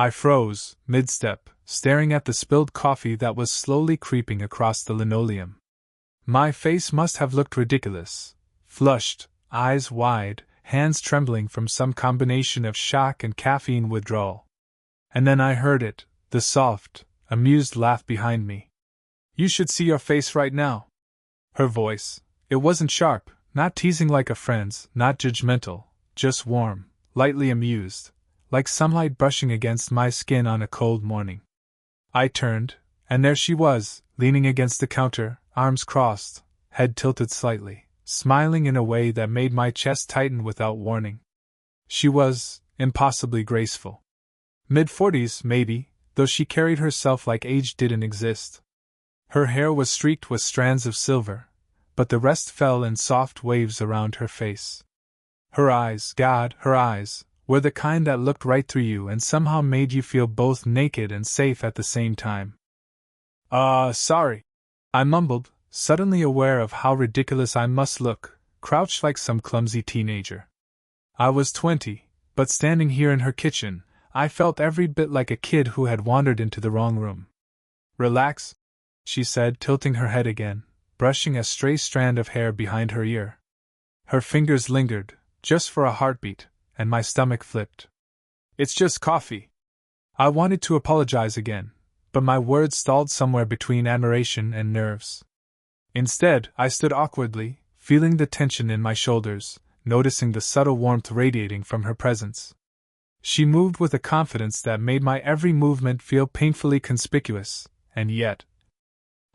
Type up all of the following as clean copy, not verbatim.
I froze, mid-step, staring at the spilled coffee that was slowly creeping across the linoleum. My face must have looked ridiculous, flushed, eyes wide, hands trembling from some combination of shock and caffeine withdrawal. And then I heard it, the soft, amused laugh behind me. "You should see your face right now." Her voice, it wasn't sharp, not teasing like a friend's, not judgmental, just warm, lightly amused, like sunlight brushing against my skin on a cold morning. I turned, and there she was, leaning against the counter, arms crossed, head tilted slightly, smiling in a way that made my chest tighten without warning. She was impossibly graceful. Mid-40s, maybe, though she carried herself like age didn't exist. Her hair was streaked with strands of silver, but the rest fell in soft waves around her face. Her eyes, God, her eyes, were the kind that looked right through you and somehow made you feel both naked and safe at the same time. Sorry," I mumbled, suddenly aware of how ridiculous I must look, crouched like some clumsy teenager. I was 20, but standing here in her kitchen, I felt every bit like a kid who had wandered into the wrong room. "Relax," she said, tilting her head again, brushing a stray strand of hair behind her ear. Her fingers lingered, just for a heartbeat, and my stomach flipped. "It's just coffee." I wanted to apologize again, but my words stalled somewhere between admiration and nerves. Instead, I stood awkwardly, feeling the tension in my shoulders, noticing the subtle warmth radiating from her presence. She moved with a confidence that made my every movement feel painfully conspicuous, and yet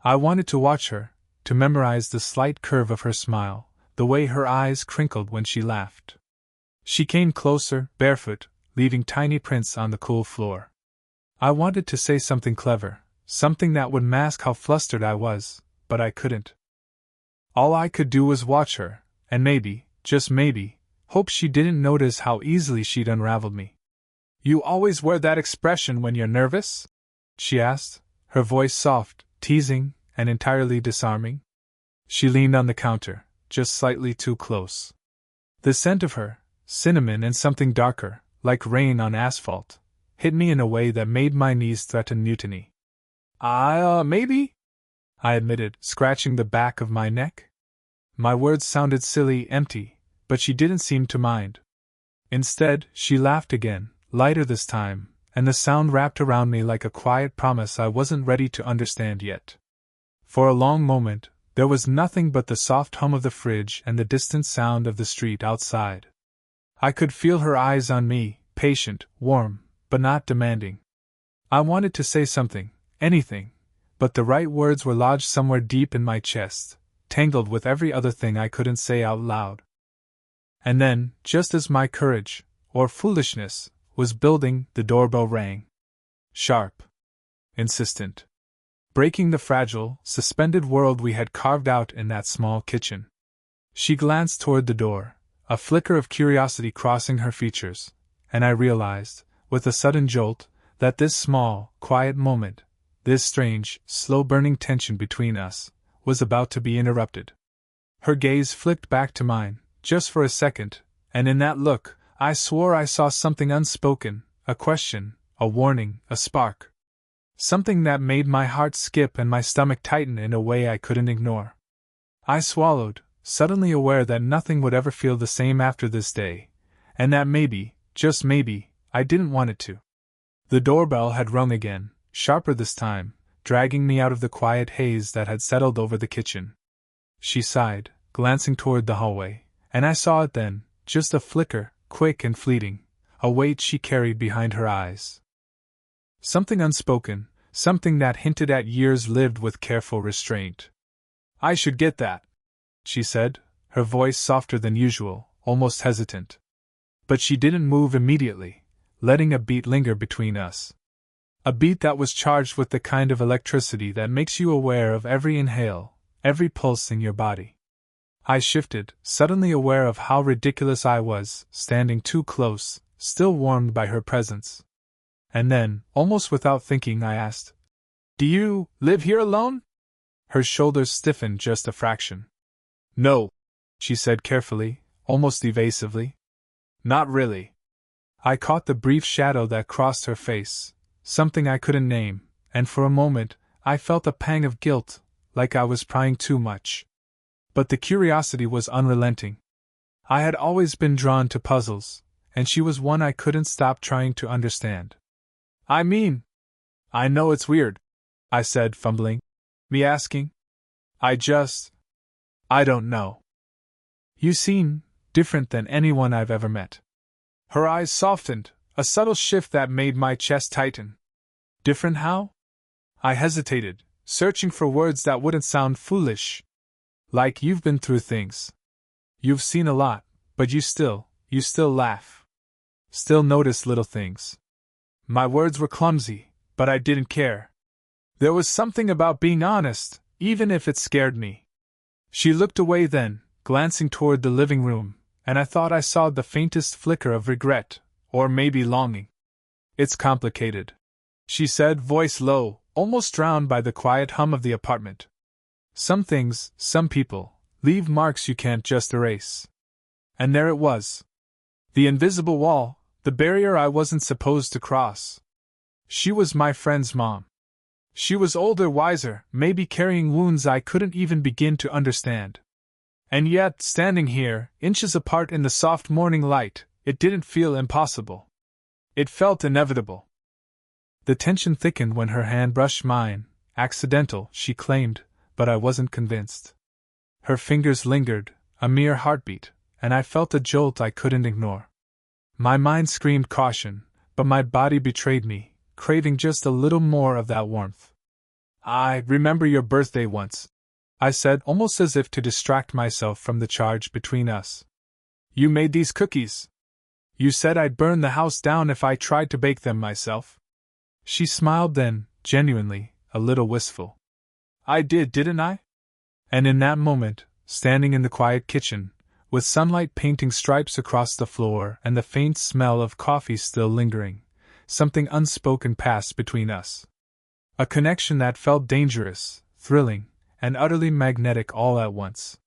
I wanted to watch her, to memorize the slight curve of her smile, the way her eyes crinkled when she laughed. She came closer, barefoot, leaving tiny prints on the cool floor. I wanted to say something clever, something that would mask how flustered I was, but I couldn't. All I could do was watch her, and maybe, just maybe, hope she didn't notice how easily she'd unraveled me. "You always wear that expression when you're nervous?" she asked, her voice soft, teasing, and entirely disarming. She leaned on the counter, just slightly too close. The scent of her, cinnamon and something darker, like rain on asphalt, hit me in a way that made my knees threaten mutiny. Maybe?" I admitted, scratching the back of my neck. My words sounded silly, empty, but she didn't seem to mind. Instead, she laughed again, lighter this time, and the sound wrapped around me like a quiet promise I wasn't ready to understand yet. For a long moment, there was nothing but the soft hum of the fridge and the distant sound of the street outside. I could feel her eyes on me, patient, warm, but not demanding. I wanted to say something, anything, but the right words were lodged somewhere deep in my chest, tangled with every other thing I couldn't say out loud. And then, just as my courage, or foolishness, was building, the doorbell rang. Sharp. Insistent. Breaking the fragile, suspended world we had carved out in that small kitchen. She glanced toward the door, a flicker of curiosity crossing her features, and I realized, with a sudden jolt, that this small, quiet moment, this strange, slow-burning tension between us, was about to be interrupted. Her gaze flicked back to mine, just for a second, and in that look, I swore I saw something unspoken, a question, a warning, a spark. Something that made my heart skip and my stomach tighten in a way I couldn't ignore. I swallowed, suddenly aware that nothing would ever feel the same after this day, and that maybe, just maybe, I didn't want it to. The doorbell had rung again, sharper this time, dragging me out of the quiet haze that had settled over the kitchen. She sighed, glancing toward the hallway, and I saw it then, just a flicker, quick and fleeting, a weight she carried behind her eyes. Something unspoken, something that hinted at years lived with careful restraint. "I should get that," she said, her voice softer than usual, almost hesitant. But she didn't move immediately, letting a beat linger between us. A beat that was charged with the kind of electricity that makes you aware of every inhale, every pulse in your body. I shifted, suddenly aware of how ridiculous I was, standing too close, still warmed by her presence. And then, almost without thinking, I asked, "Do you live here alone?" Her shoulders stiffened just a fraction. "No," she said carefully, almost evasively. "Not really." I caught the brief shadow that crossed her face, something I couldn't name, and for a moment, I felt a pang of guilt, like I was prying too much. But the curiosity was unrelenting. I had always been drawn to puzzles, and she was one I couldn't stop trying to understand. I know it's weird, I said, fumbling. Me asking? I don't know. You seem different than anyone I've ever met. Her eyes softened, a subtle shift that made my chest tighten. Different how? I hesitated, searching for words that wouldn't sound foolish. Like you've been through things. You've seen a lot, but you still laugh. Still notice little things. My words were clumsy, but I didn't care. There was something about being honest, even if it scared me. She looked away then, glancing toward the living room, and I thought I saw the faintest flicker of regret, or maybe longing. It's complicated, she said, voice low, almost drowned by the quiet hum of the apartment. Some things, some people, leave marks you can't just erase. And there it was. The invisible wall, the barrier I wasn't supposed to cross. She was my friend's mom. She was older, wiser, maybe carrying wounds I couldn't even begin to understand. And yet, standing here, inches apart in the soft morning light, it didn't feel impossible. It felt inevitable. The tension thickened when her hand brushed mine. Accidental, she claimed, but I wasn't convinced. Her fingers lingered, a mere heartbeat, and I felt a jolt I couldn't ignore. My mind screamed caution, but my body betrayed me, craving just a little more of that warmth. I remember your birthday once, I said, almost as if to distract myself from the charge between us. You made these cookies. You said I'd burn the house down if I tried to bake them myself. She smiled then, genuinely, a little wistful. I did, didn't I? And in that moment, standing in the quiet kitchen, with sunlight painting stripes across the floor and the faint smell of coffee still lingering, something unspoken passed between us. A connection that felt dangerous, thrilling, and utterly magnetic all at once.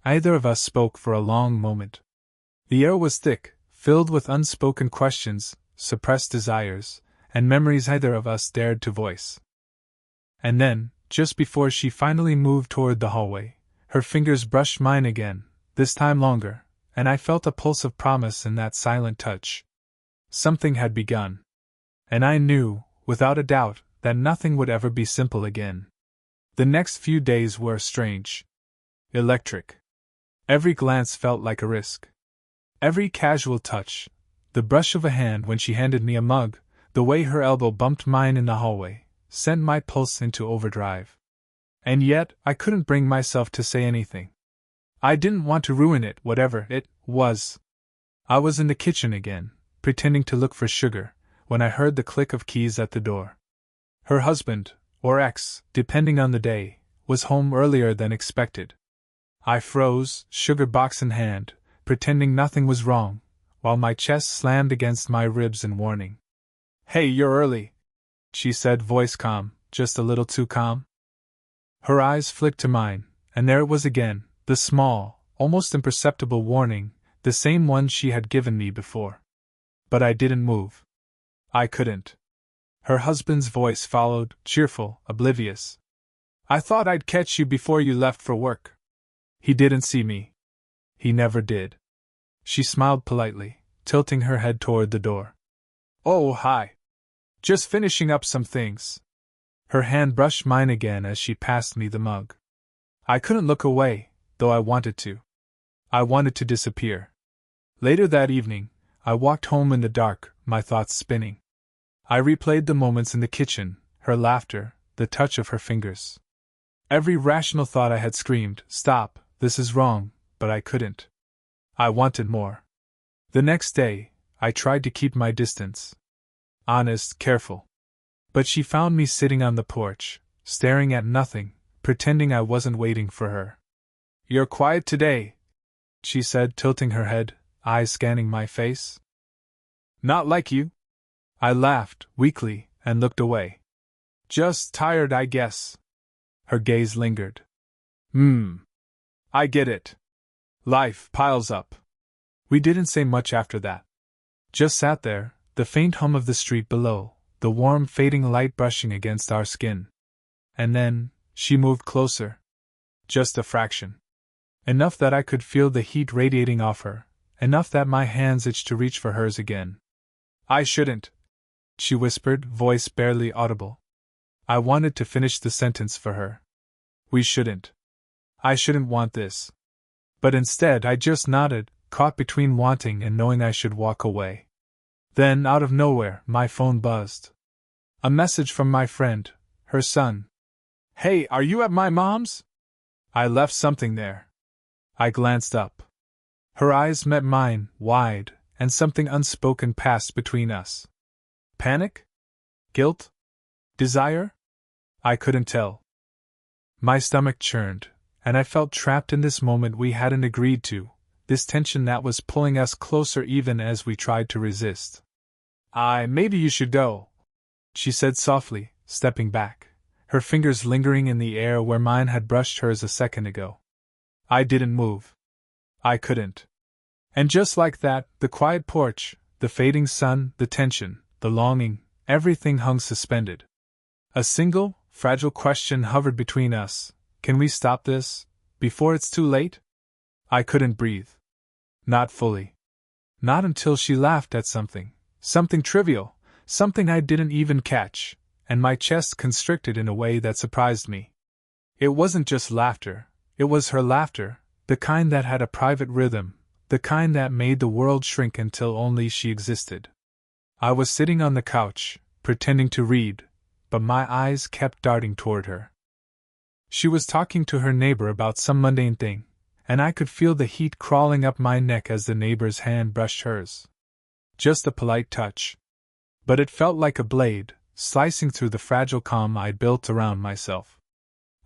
Neither of us spoke for a long moment. The air was thick, filled with unspoken questions, suppressed desires, and memories neither of us dared to voice. And then, just before she finally moved toward the hallway, her fingers brushed mine again, this time longer, and I felt a pulse of promise in that silent touch. Something had begun. And I knew, without a doubt, that nothing would ever be simple again. The next few days were strange. Electric. Every glance felt like a risk. Every casual touch, the brush of a hand when she handed me a mug, the way her elbow bumped mine in the hallway, sent my pulse into overdrive. And yet, I couldn't bring myself to say anything. I didn't want to ruin it, whatever it was. I was in the kitchen again, pretending to look for sugar, when I heard the click of keys at the door. Her husband, or ex, depending on the day, was home earlier than expected. I froze, sugar box in hand, pretending nothing was wrong, while my chest slammed against my ribs in warning. Hey, you're early, she said, voice calm, just a little too calm. Her eyes flicked to mine, and there it was again, the small, almost imperceptible warning, the same one she had given me before. But I didn't move. I couldn't. Her husband's voice followed, cheerful, oblivious. I thought I'd catch you before you left for work. He didn't see me. He never did. She smiled politely, tilting her head toward the door. Oh, hi. Just finishing up some things. Her hand brushed mine again as she passed me the mug. I couldn't look away, though I wanted to. I wanted to disappear. Later that evening, I walked home in the dark, my thoughts spinning. I replayed the moments in the kitchen, her laughter, the touch of her fingers. Every rational thought I had screamed, stop, this is wrong, but I couldn't. I wanted more. The next day, I tried to keep my distance. Honest, careful. But she found me sitting on the porch, staring at nothing, pretending I wasn't waiting for her. You're quiet today, she said, tilting her head, eyes scanning my face. Not like you. I laughed, weakly, and looked away. Just tired, I guess. Her gaze lingered. I get it. Life piles up. We didn't say much after that. Just sat there, the faint hum of the street below, the warm fading light brushing against our skin. And then, she moved closer. Just a fraction. Enough that I could feel the heat radiating off her, enough that my hands itched to reach for hers again. I shouldn't, she whispered, voice barely audible. I wanted to finish the sentence for her. We shouldn't. I shouldn't want this. But instead I just nodded, caught between wanting and knowing I should walk away. Then, out of nowhere, my phone buzzed. A message from my friend, her son. Hey, are you at my mom's? I left something there. I glanced up. Her eyes met mine, wide, and something unspoken passed between us. Panic? Guilt? Desire? I couldn't tell. My stomach churned, and I felt trapped in this moment we hadn't agreed to, this tension that was pulling us closer even as we tried to resist. Maybe you should go, she said softly, stepping back, her fingers lingering in the air where mine had brushed hers a second ago. I didn't move. I couldn't. And just like that, the quiet porch, the fading sun, the tension, the longing, everything hung suspended. A single, fragile question hovered between us. Can we stop this, before it's too late? I couldn't breathe. Not fully. Not until she laughed at something trivial, something I didn't even catch, and my chest constricted in a way that surprised me. It wasn't just laughter, it was her laughter, the kind that had a private rhythm, the kind that made the world shrink until only she existed. I was sitting on the couch, pretending to read, but my eyes kept darting toward her. She was talking to her neighbor about some mundane thing, and I could feel the heat crawling up my neck as the neighbor's hand brushed hers. Just a polite touch. But it felt like a blade, slicing through the fragile calm I'd built around myself.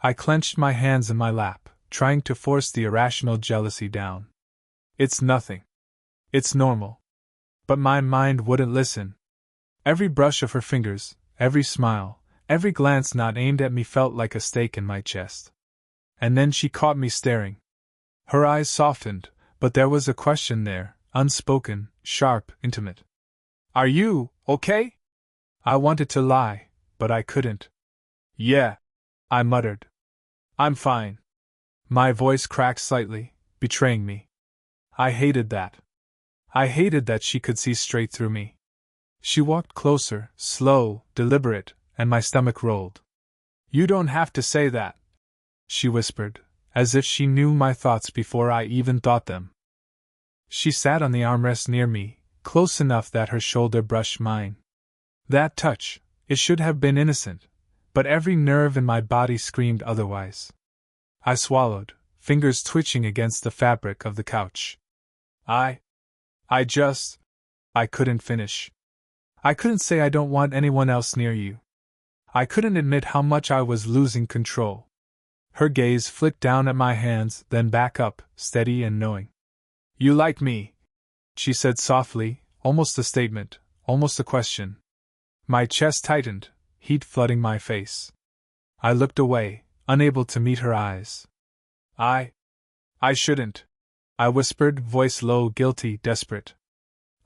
I clenched my hands in my lap, trying to force the irrational jealousy down. It's nothing. It's normal. But my mind wouldn't listen. Every brush of her fingers, every smile, every glance not aimed at me felt like a stake in my chest. And then she caught me staring. Her eyes softened, but there was a question there, unspoken, sharp, intimate. Are you okay? I wanted to lie, but I couldn't. Yeah, I muttered. I'm fine. My voice cracked slightly, betraying me. I hated that. I hated that she could see straight through me. She walked closer, slow, deliberate, and my stomach rolled. You don't have to say that, she whispered, as if she knew my thoughts before I even thought them. She sat on the armrest near me, close enough that her shoulder brushed mine. That touch, it should have been innocent, but every nerve in my body screamed otherwise. I swallowed, fingers twitching against the fabric of the couch. I couldn't finish. I couldn't say I don't want anyone else near you. I couldn't admit how much I was losing control. Her gaze flicked down at my hands, then back up, steady and knowing. You like me, she said softly, almost a statement, almost a question. My chest tightened, heat flooding my face. I looked away, unable to meet her eyes. I shouldn't, I whispered, voice low, guilty, desperate.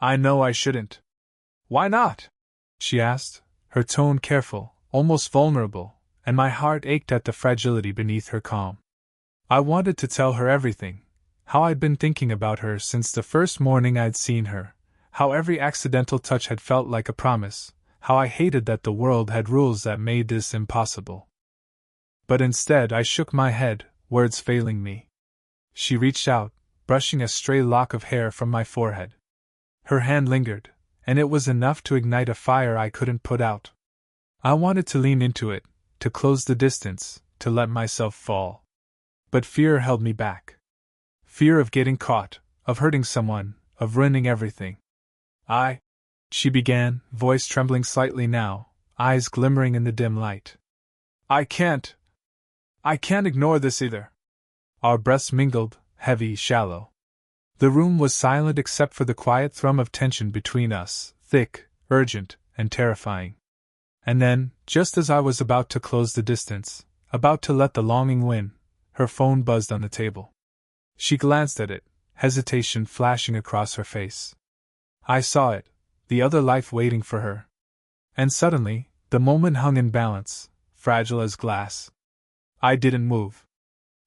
I know I shouldn't. Why not? She asked, her tone careful, almost vulnerable, and my heart ached at the fragility beneath her calm. I wanted to tell her everything, how I'd been thinking about her since the first morning I'd seen her, how every accidental touch had felt like a promise, how I hated that the world had rules that made this impossible. But instead I shook my head, words failing me. She reached out, brushing a stray lock of hair from my forehead. Her hand lingered, and it was enough to ignite a fire I couldn't put out. I wanted to lean into it, to close the distance, to let myself fall. But fear held me back. Fear of getting caught, of hurting someone, of ruining everything. She began, voice trembling slightly now, eyes glimmering in the dim light. I can't ignore this either. Our breaths mingled, heavy, shallow. The room was silent except for the quiet thrum of tension between us, thick, urgent, and terrifying. And then, just as I was about to close the distance, about to let the longing win, her phone buzzed on the table. She glanced at it, hesitation flashing across her face. I saw it, the other life waiting for her. And suddenly, the moment hung in balance, fragile as glass. I didn't move.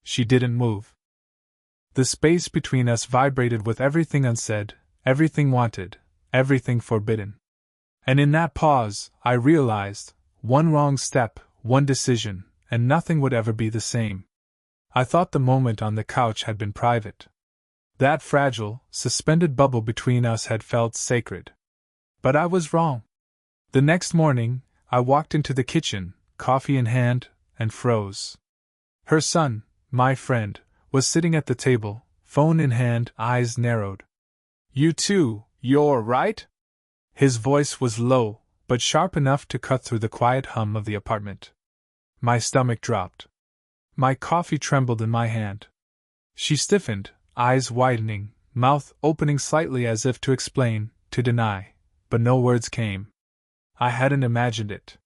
She didn't move. The space between us vibrated with everything unsaid, everything wanted, everything forbidden. And in that pause, I realized, one wrong step, one decision, and nothing would ever be the same. I thought the moment on the couch had been private. That fragile, suspended bubble between us had felt sacred. But I was wrong. The next morning, I walked into the kitchen, coffee in hand, and froze. Her son, my friend, was sitting at the table, phone in hand, eyes narrowed. "You too, you're right?" His voice was low, but sharp enough to cut through the quiet hum of the apartment. My stomach dropped. My coffee trembled in my hand. She stiffened, eyes widening, mouth opening slightly as if to explain, to deny, but no words came. I hadn't imagined it.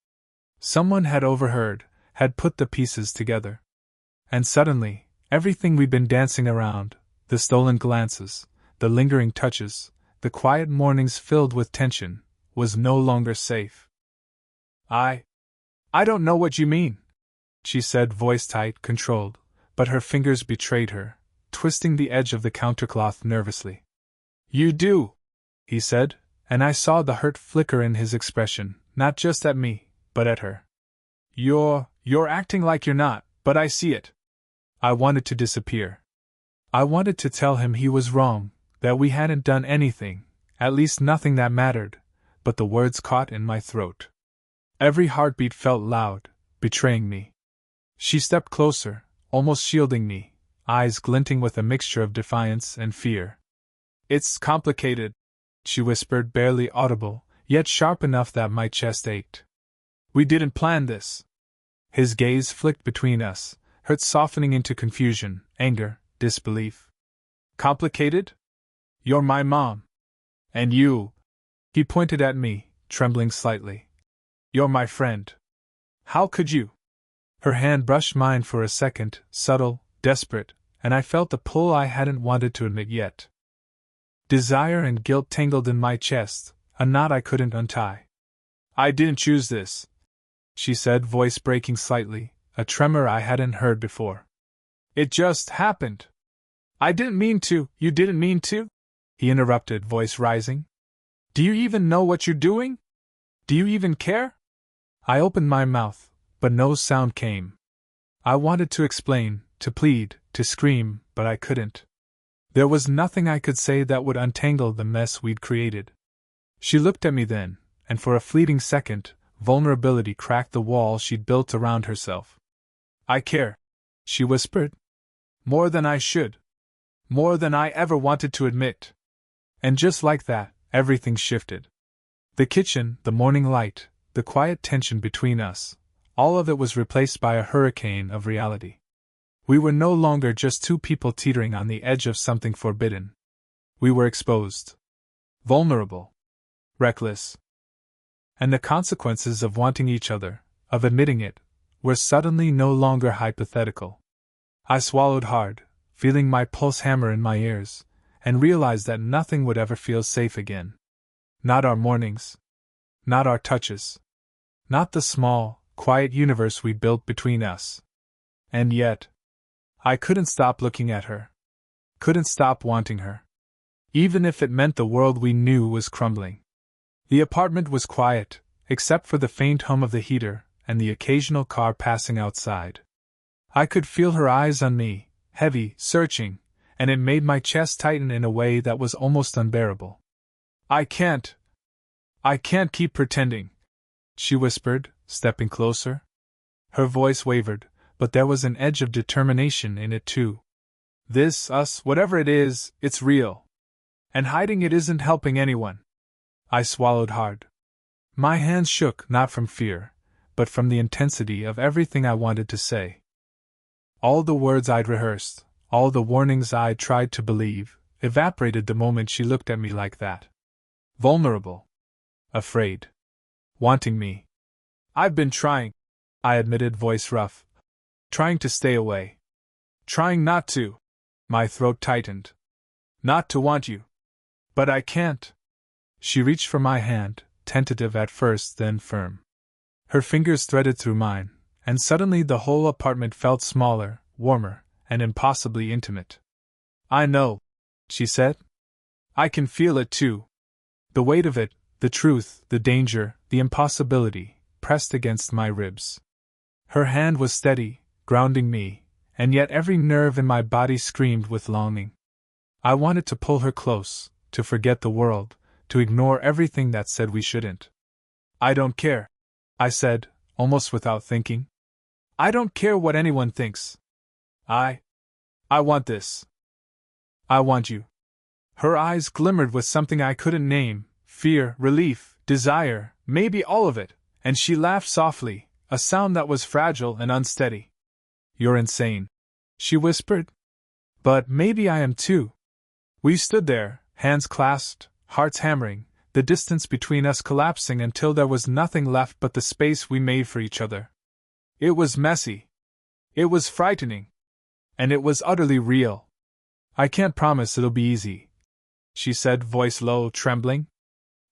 Someone had overheard, had put the pieces together. And suddenly, everything we'd been dancing around, the stolen glances, the lingering touches, the quiet mornings filled with tension, was no longer safe. I don't know what you mean," she said, voice tight, controlled, but her fingers betrayed her, twisting the edge of the countercloth nervously. "You do," he said, and I saw the hurt flicker in his expression, not just at me, but at her. You're acting like you're not, but I see it." I wanted to disappear. I wanted to tell him he was wrong, that we hadn't done anything, at least nothing that mattered, but the words caught in my throat. Every heartbeat felt loud, betraying me. She stepped closer, almost shielding me, eyes glinting with a mixture of defiance and fear. "It's complicated," she whispered, barely audible, yet sharp enough that my chest ached. "We didn't plan this." His gaze flicked between us, hurt softening into confusion, anger, disbelief. "Complicated? You're my mom. And you," he pointed at me, trembling slightly, "you're my friend. How could you?" Her hand brushed mine for a second, subtle, desperate, and I felt the pull I hadn't wanted to admit yet. Desire and guilt tangled in my chest, a knot I couldn't untie. "I didn't choose this," she said, voice breaking slightly, a tremor I hadn't heard before. "It just happened." "I didn't mean to, you didn't mean to," he interrupted, voice rising. "Do you even know what you're doing? Do you even care?" I opened my mouth, but no sound came. I wanted to explain, to plead, to scream, but I couldn't. There was nothing I could say that would untangle the mess we'd created. She looked at me then, and for a fleeting second, vulnerability cracked the wall she'd built around herself. "I care," she whispered. "More than I should. More than I ever wanted to admit." And just like that, everything shifted. The kitchen, the morning light, the quiet tension between us, all of it was replaced by a hurricane of reality. We were no longer just two people teetering on the edge of something forbidden. We were exposed. Vulnerable. Reckless. And the consequences of wanting each other, of admitting it, were suddenly no longer hypothetical. I swallowed hard, feeling my pulse hammer in my ears, and realized that nothing would ever feel safe again. Not our mornings. Not our touches. Not the small, quiet universe we built between us. And yet, I couldn't stop looking at her. Couldn't stop wanting her. Even if it meant the world we knew was crumbling. The apartment was quiet, except for the faint hum of the heater and the occasional car passing outside. I could feel her eyes on me, heavy, searching, and it made my chest tighten in a way that was almost unbearable. I can't keep pretending," she whispered, stepping closer. Her voice wavered, but there was an edge of determination in it too. Us, whatever it is, it's real. And hiding it isn't helping anyone." I swallowed hard. My hands shook not from fear, but from the intensity of everything I wanted to say. All the words I'd rehearsed, all the warnings I'd tried to believe, evaporated the moment she looked at me like that. Vulnerable. Afraid. Wanting me. "I've been trying," I admitted, voice rough. "Trying to stay away. Trying not to." My throat tightened. "Not to want you. But I can't. She reached for my hand, tentative at first, then firm. Her fingers threaded through mine, and suddenly the whole apartment felt smaller, warmer, and impossibly intimate. "I know," she said. "I can feel it too. The weight of it, the truth, the danger, the impossibility, pressed against my ribs." Her hand was steady, grounding me, and yet every nerve in my body screamed with longing. I wanted to pull her close, to forget the world, to ignore everything that said we shouldn't. "I don't care," I said, almost without thinking. "I don't care what anyone thinks. I want this. I want you." Her eyes glimmered with something I couldn't name, fear, relief, desire, maybe all of it, and she laughed softly, a sound that was fragile and unsteady. "You're insane," she whispered. "But maybe I am too." We stood there, hands clasped, hearts hammering, the distance between us collapsing until there was nothing left but the space we made for each other. It was messy. It was frightening. And it was utterly real. "I can't promise it'll be easy," she said, voice low, trembling.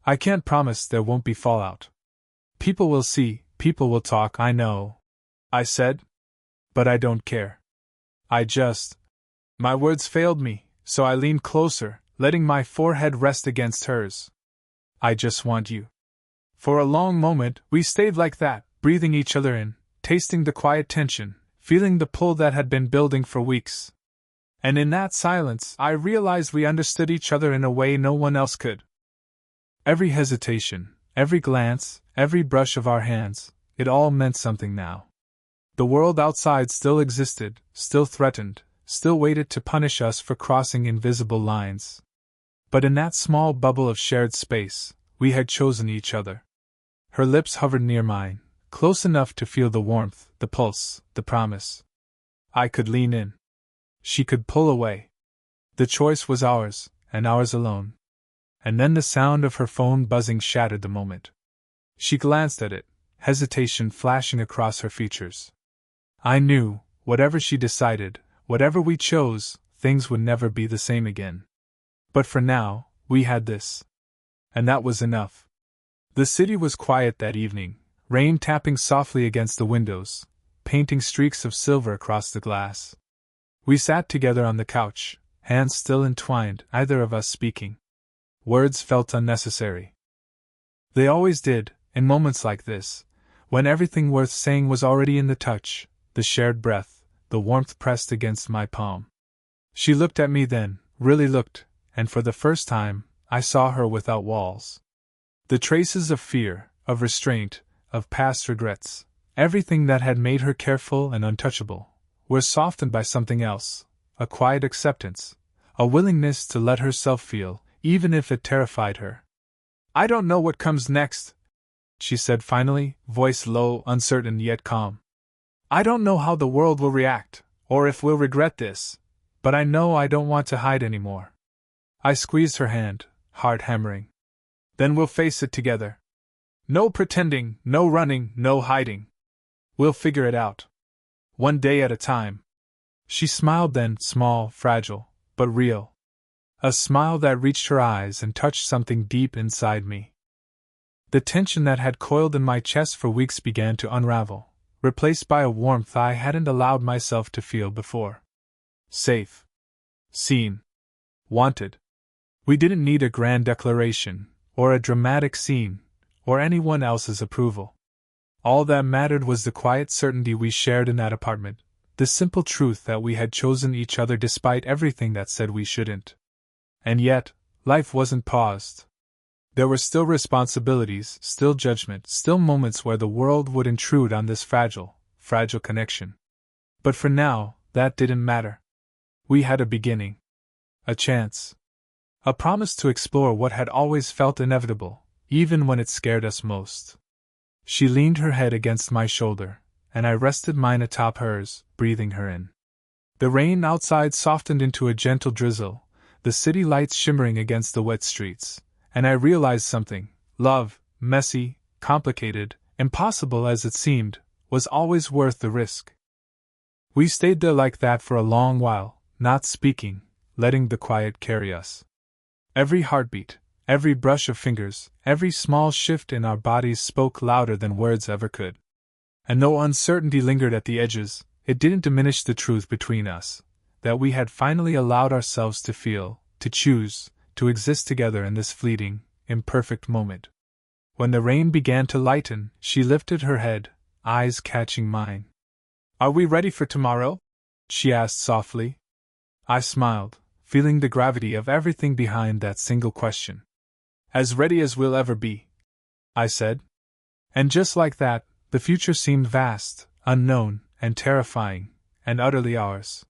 "I can't promise there won't be fallout. People will see, people will talk, I know," I said. "But I don't care. I just—" My words failed me, so I leaned closer, letting my forehead rest against hers. "I just want you." For a long moment, we stayed like that, breathing each other in, tasting the quiet tension, feeling the pull that had been building for weeks. And in that silence, I realized we understood each other in a way no one else could. Every hesitation, every glance, every brush of our hands, it all meant something now. The world outside still existed, still threatened, still waited to punish us for crossing invisible lines. But in that small bubble of shared space, we had chosen each other. Her lips hovered near mine, close enough to feel the warmth, the pulse, the promise. I could lean in. She could pull away. The choice was ours, and ours alone. And then the sound of her phone buzzing shattered the moment. She glanced at it, hesitation flashing across her features. I knew, whatever she decided, whatever we chose, things would never be the same again. But for now, we had this. And that was enough. The city was quiet that evening, rain tapping softly against the windows, painting streaks of silver across the glass. We sat together on the couch, hands still entwined, neither of us speaking. Words felt unnecessary. They always did, in moments like this, when everything worth saying was already in the touch, the shared breath, the warmth pressed against my palm. She looked at me then, really looked, and for the first time, I saw her without walls. The traces of fear, of restraint, of past regrets, everything that had made her careful and untouchable, were softened by something else, a quiet acceptance, a willingness to let herself feel, even if it terrified her. "I don't know what comes next," she said finally, voice low, uncertain yet calm. "I don't know how the world will react, or if we'll regret this, but I know I don't want to hide anymore." I squeezed her hand, heart hammering. "Then we'll face it together. No pretending, no running, no hiding. We'll figure it out. One day at a time." She smiled then, small, fragile, but real. A smile that reached her eyes and touched something deep inside me. The tension that had coiled in my chest for weeks began to unravel, replaced by a warmth I hadn't allowed myself to feel before. Safe. Seen. Wanted. We didn't need a grand declaration, or a dramatic scene, or anyone else's approval. All that mattered was the quiet certainty we shared in that apartment, the simple truth that we had chosen each other despite everything that said we shouldn't. And yet, life wasn't paused. There were still responsibilities, still judgment, still moments where the world would intrude on this fragile connection. But for now, that didn't matter. We had a beginning. A chance. A promise to explore what had always felt inevitable, even when it scared us most. She leaned her head against my shoulder, and I rested mine atop hers, breathing her in. The rain outside softened into a gentle drizzle, the city lights shimmering against the wet streets, and I realized something. Love, messy, complicated, impossible as it seemed, was always worth the risk. We stayed there like that for a long while, not speaking, letting the quiet carry us. Every heartbeat, Every brush of fingers, every small shift in our bodies spoke louder than words ever could. And though uncertainty lingered at the edges, it didn't diminish the truth between us, that we had finally allowed ourselves to feel, to choose, to exist together in this fleeting, imperfect moment. When the rain began to lighten, she lifted her head, eyes catching mine. "Are we ready for tomorrow?" she asked softly. I smiled, feeling the gravity of everything behind that single question. "As ready as we'll ever be," I said. And just like that, the future seemed vast, unknown, and terrifying, and utterly ours.